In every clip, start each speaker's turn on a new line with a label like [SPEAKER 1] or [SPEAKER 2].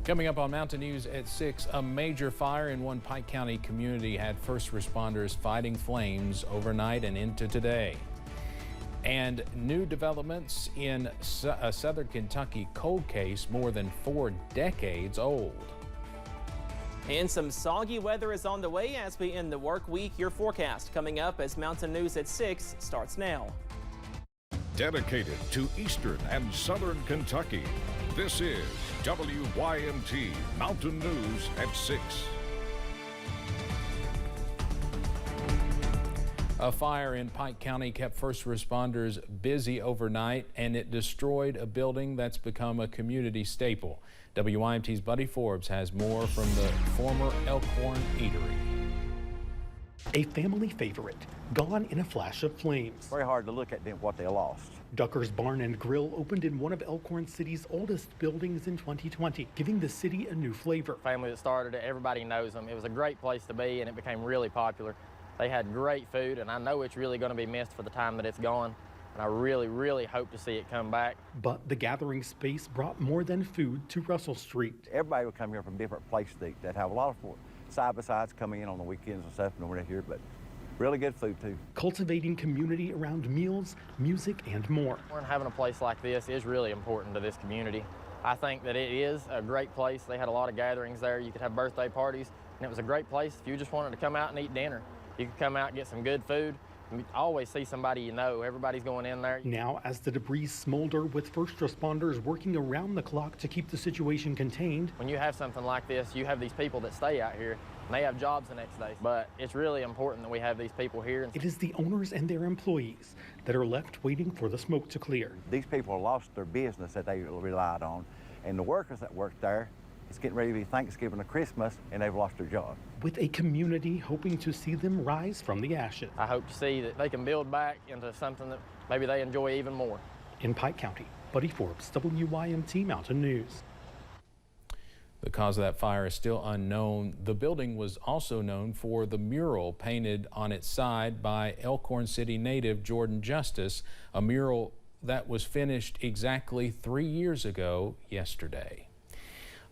[SPEAKER 1] Coming up on Mountain News at 6, a major fire in one Pike County community had first responders fighting flames overnight and into today. And new developments in a Southern Kentucky cold case more than 4 decades old.
[SPEAKER 2] And some soggy weather is on the way as we end the work week. Your forecast coming up as Mountain News at 6 starts now.
[SPEAKER 3] Dedicated to Eastern and Southern Kentucky, this is WYMT Mountain News at 6.
[SPEAKER 1] A fire in Pike County kept first responders busy overnight, and it destroyed a building that's become a community staple. WYMT's Buddy Forbes has more from the former Elkhorn Eatery.
[SPEAKER 4] A family favorite, gone in a flash of flames.
[SPEAKER 5] Very hard to look at what they lost.
[SPEAKER 4] Ducker's Barn and Grill opened in one of Elkhorn City's oldest buildings in 2020, giving the city a new flavor.
[SPEAKER 6] Family that started it, everybody knows them. It was a great place to be, and it became really popular. They had great food, and I know it's really going to be missed for the time that it's gone. And I really, really hope to see it come back.
[SPEAKER 4] But the gathering space brought more than food to Russell Street.
[SPEAKER 5] Everybody would come here from different places that have a lot of side-by-sides coming in on the weekends and stuff and over here, but really good food too.
[SPEAKER 4] Cultivating community around meals, music, and more.
[SPEAKER 6] Having a place like this is really important to this community. I think that it is a great place. They had a lot of gatherings there. You could have birthday parties, and it was a great place if you just wanted to come out and eat dinner. You could come out and get some good food. You always see somebody you know. Everybody's going in there.
[SPEAKER 4] Now, as the debris smolder with first responders working around the clock to keep the situation contained.
[SPEAKER 6] When you have something like this, you have these people that stay out here, and they have jobs the next day. But it's really important that we have these people here.
[SPEAKER 4] It is the owners and their employees that are left waiting for the smoke to clear.
[SPEAKER 5] These people lost their business that they relied on, and the workers that worked there, it's getting ready to be Thanksgiving or Christmas, and they've lost their job.
[SPEAKER 4] With a community hoping to see them rise from the ashes.
[SPEAKER 6] I hope to see that they can build back into something that maybe they enjoy even more.
[SPEAKER 4] In Pike County, Buddy Forbes, WYMT Mountain News.
[SPEAKER 1] The cause of that fire is still unknown. The building was also known for the mural painted on its side by Elkhorn City native Jordan Justice, a mural that was finished exactly 3 years ago yesterday.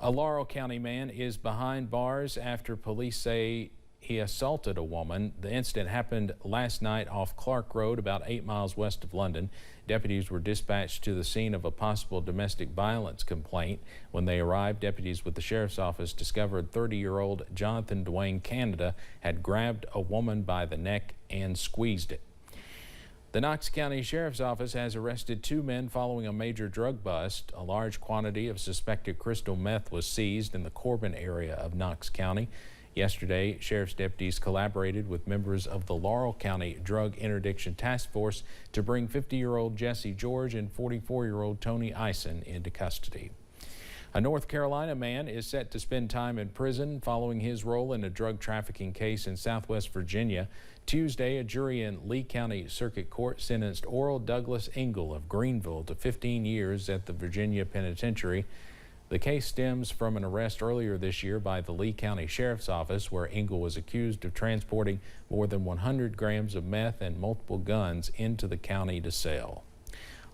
[SPEAKER 1] A Laurel County man is behind bars after police say he assaulted a woman. The incident happened last night off Clark Road, about 8 miles west of London. Deputies were dispatched to the scene of a possible domestic violence complaint. When they arrived, deputies with the sheriff's office discovered 30-year-old Jonathan Dwayne Canada had grabbed a woman by the neck and squeezed it. The Knox County Sheriff's Office has arrested 2 men following a major drug bust. A large quantity of suspected crystal meth was seized in the Corbin area of Knox County. Yesterday, sheriff's deputies collaborated with members of the Laurel County Drug Interdiction Task Force to bring 50-year-old Jesse George and 44-year-old Tony Eisen into custody. A North Carolina man is set to spend time in prison following his role in a drug trafficking case in Southwest Virginia. Tuesday, a jury in Lee County Circuit Court sentenced Oral Douglas Engel of Greenville to 15 years at the Virginia Penitentiary. The case stems from an arrest earlier this year by the Lee County Sheriff's Office, where Engel was accused of transporting more than 100 grams of meth and multiple guns into the county to sell.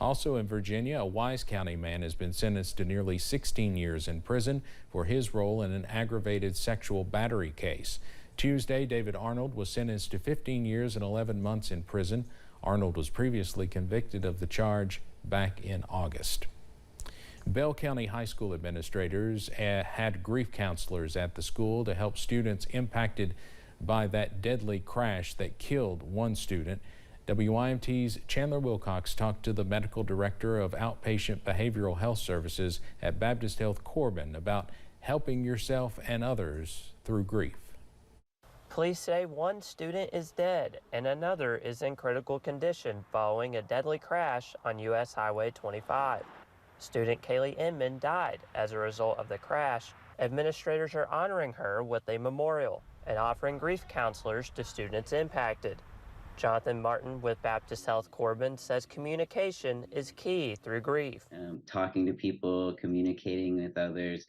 [SPEAKER 1] Also in Virginia, a Wise County man has been sentenced to nearly 16 years in prison for his role in an aggravated sexual battery case. Tuesday, David Arnold was sentenced to 15 years and 11 months in prison. Arnold was previously convicted of the charge back in August. Bell County High School administrators had grief counselors at the school to help students impacted by that deadly crash that killed one student. WYMT's Chandler Wilcox talked to the medical director of outpatient behavioral health services at Baptist Health Corbin about helping yourself and others through grief.
[SPEAKER 7] Police say one student is dead and another is in critical condition following a deadly crash on U.S. Highway 25. Student Kaylee Inman died as a result of the crash. Administrators are honoring her with a memorial and offering grief counselors to students impacted. Jonathan Martin with Baptist Health Corbin says communication is key through grief.
[SPEAKER 8] Talking to people, communicating with others,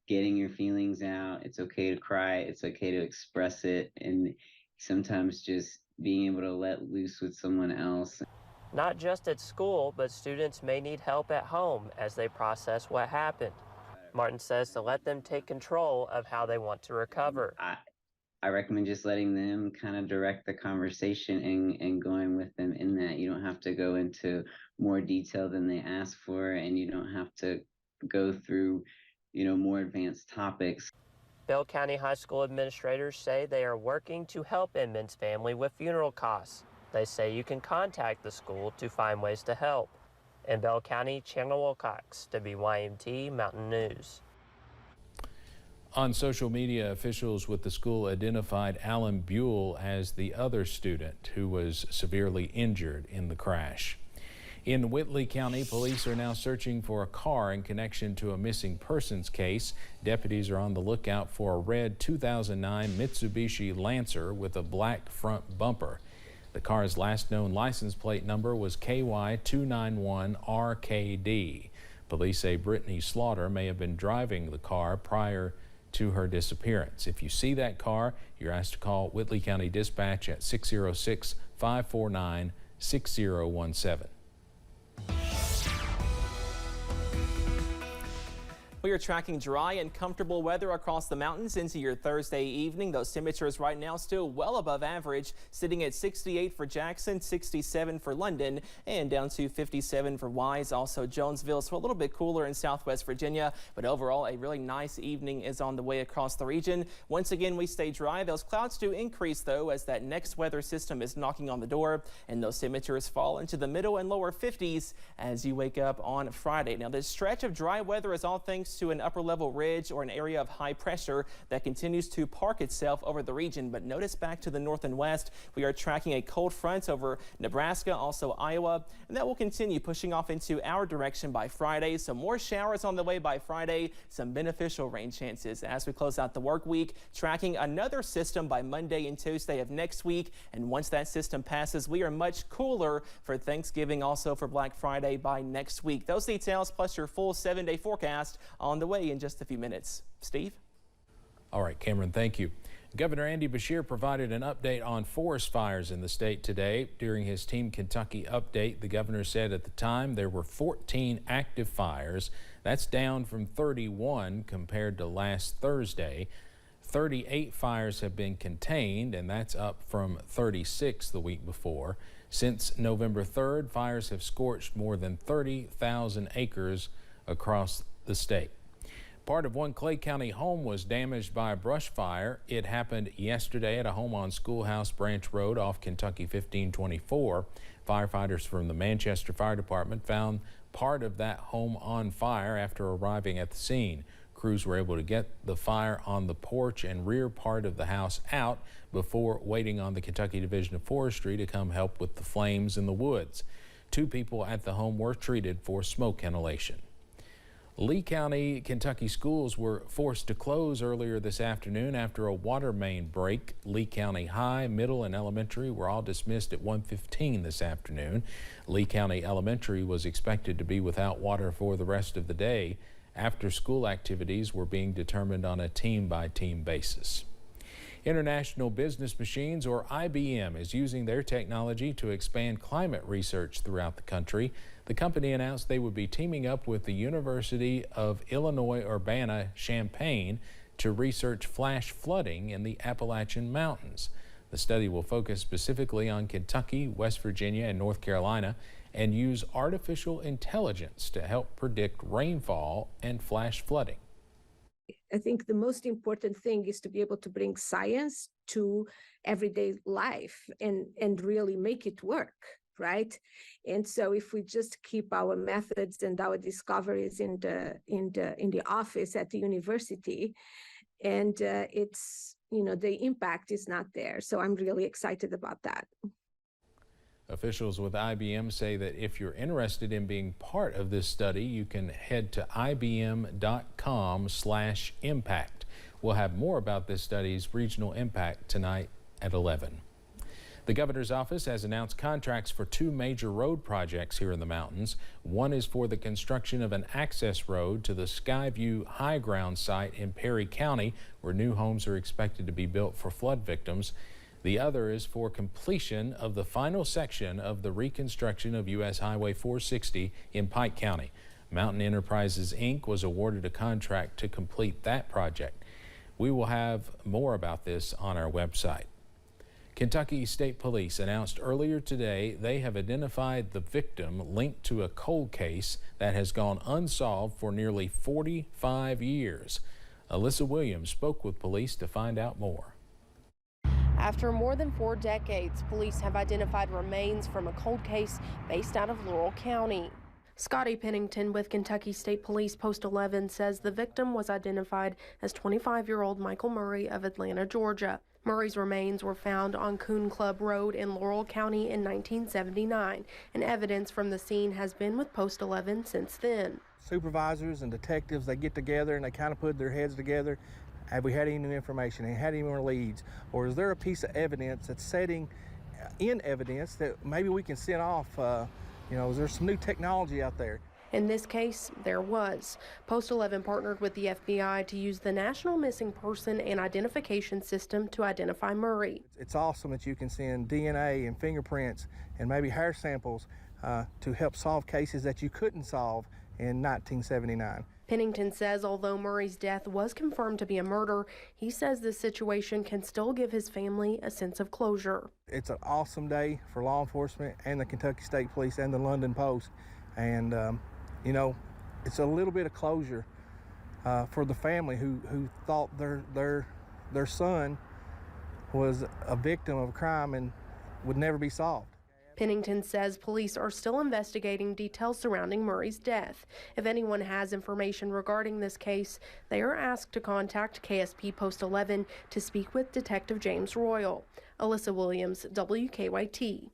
[SPEAKER 8] getting your feelings out. It's okay to cry. It's okay to express it. And sometimes just being able to let loose with someone else.
[SPEAKER 7] Not just at school, but students may need help at home as they process what happened. Martin says to let them take control of how they want to recover.
[SPEAKER 8] I recommend just letting them kind of direct the conversation and going with them in that. You don't have to go into more detail than they ask for, and you don't have to go through, more advanced topics.
[SPEAKER 7] Bell County High School administrators say they are working to help Inman's family with funeral costs. They say you can contact the school to find ways to help. In Bell County, Chandler Wilcox, WYMT Mountain News.
[SPEAKER 1] On social media, officials with the school identified Alan Buell as the other student who was severely injured in the crash. In Whitley County, police are now searching for a car in connection to a missing persons case. Deputies are on the lookout for a red 2009 Mitsubishi Lancer with a black front bumper. The car's last known license plate number was KY291RKD. Police say Brittany Slaughter may have been driving the car prior to her disappearance. If you see that car, you're asked to call Whitley County Dispatch at 606-549-6017.
[SPEAKER 2] We are tracking dry and comfortable weather across the mountains into your Thursday evening. Those temperatures right now still well above average, sitting at 68 for Jackson, 67 for London, and down to 57 for Wise, also Jonesville. So a little bit cooler in Southwest Virginia, but overall a really nice evening is on the way across the region. Once again, we stay dry. Those clouds do increase though as that next weather system is knocking on the door, and those temperatures fall into the middle and lower 50s as you wake up on Friday. Now this stretch of dry weather is all thanks to an upper level ridge or an area of high pressure that continues to park itself over the region. But notice back to the north and west, we are tracking a cold front over Nebraska, also Iowa, and that will continue pushing off into our direction by Friday. So more showers on the way by Friday, some beneficial rain chances as we close out the work week, tracking another system by Monday and Tuesday of next week. And once that system passes, we are much cooler for Thanksgiving, also for Black Friday by next week. Those details plus your full 7-day forecast on the way in just a few minutes. Steve?
[SPEAKER 1] All right, Cameron, thank you. Governor Andy Beshear provided an update on forest fires in the state today. During his Team Kentucky update, the governor said at the time there were 14 active fires. That's down from 31 compared to last Thursday. 38 fires have been contained, and that's up from 36 the week before. Since November 3rd, fires have scorched more than 30,000 acres across the state. Part of one Clay County home was damaged by a brush fire. It happened yesterday at a home on Schoolhouse Branch Road off Kentucky 1524. Firefighters from the Manchester Fire Department found part of that home on fire after arriving at the scene. Crews were able to get the fire on the porch and rear part of the house out before waiting on the Kentucky Division of Forestry to come help with the flames in the woods. 2 people at the home were treated for smoke inhalation. Lee County, Kentucky schools were forced to close earlier this afternoon after a water main break. Lee County High, Middle, and Elementary were all dismissed at 1:15 this afternoon. Lee County Elementary was expected to be without water for the rest of the day. After school activities were being determined on a team-by-team basis. International Business Machines, or IBM, is using their technology to expand climate research throughout the country. The company announced they would be teaming up with the University of Illinois Urbana-Champaign to research flash flooding in the Appalachian Mountains. The study will focus specifically on Kentucky, West Virginia, and North Carolina and use artificial intelligence to help predict rainfall and flash flooding.
[SPEAKER 9] I think the most important thing is to be able to bring science to everyday life and really make it work, right? And so if we just keep our methods and our discoveries in the office at the university, and it's, the impact is not there. So I'm really excited about that.
[SPEAKER 1] Officials with IBM say that if you're interested in being part of this study, you can head to ibm.com/impact. We'll have more about this study's regional impact tonight at 11. The governor's office has announced contracts for 2 major road projects here in the mountains. One is for the construction of an access road to the Skyview High Ground site in Perry County, where new homes are expected to be built for flood victims. The other is for completion of the final section of the reconstruction of U.S. Highway 460 in Pike County. Mountain Enterprises, Inc. was awarded a contract to complete that project. We will have more about this on our website. Kentucky State Police announced earlier today they have identified the victim linked to a cold case that has gone unsolved for nearly 45 years. Alyssa Williams spoke with police to find out more.
[SPEAKER 10] After more than 4 decades, police have identified remains from a cold case based out of Laurel County. Scotty Pennington with Kentucky State Police Post 11 says the victim was identified as 25-year-old Michael Murray of Atlanta, Georgia. Murray's remains were found on Coon Club Road in Laurel County in 1979, and evidence from the scene has been with Post 11 since then.
[SPEAKER 11] Supervisors and detectives, they get together and they kind of put their heads together. Have we had any new information? Have we had any more leads? Or is there a piece of evidence that's setting in evidence that maybe we can send off? Is there some new technology out there?
[SPEAKER 10] In this case, there was. Post 11 partnered with the FBI to use the National Missing Person and Identification System to identify Murray.
[SPEAKER 11] It's awesome that you can send DNA and fingerprints and maybe hair samples to help solve cases that you couldn't solve in 1979.
[SPEAKER 10] Pennington says although Murray's death was confirmed to be a murder, he says this situation can still give his family a sense of closure.
[SPEAKER 11] It's an awesome day for law enforcement and the Kentucky State Police and the London Post. And, it's a little bit of closure for the family who thought their son was a victim of a crime and would never be solved.
[SPEAKER 10] Pennington says police are still investigating details surrounding Murray's death. If anyone has information regarding this case, they are asked to contact KSP Post 11 to speak with Detective James Royal. Alyssa Williams, WKYT.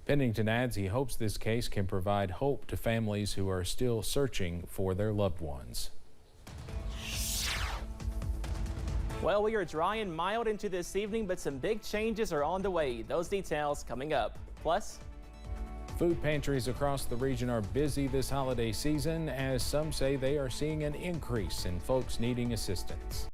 [SPEAKER 1] Pennington adds he hopes this case can provide hope to families who are still searching for their loved ones.
[SPEAKER 2] Well, we are dry and mild into this evening, but some big changes are on the way. Those details coming up. Plus,
[SPEAKER 1] food pantries across the region are busy this holiday season, as some say they are seeing an increase in folks needing assistance.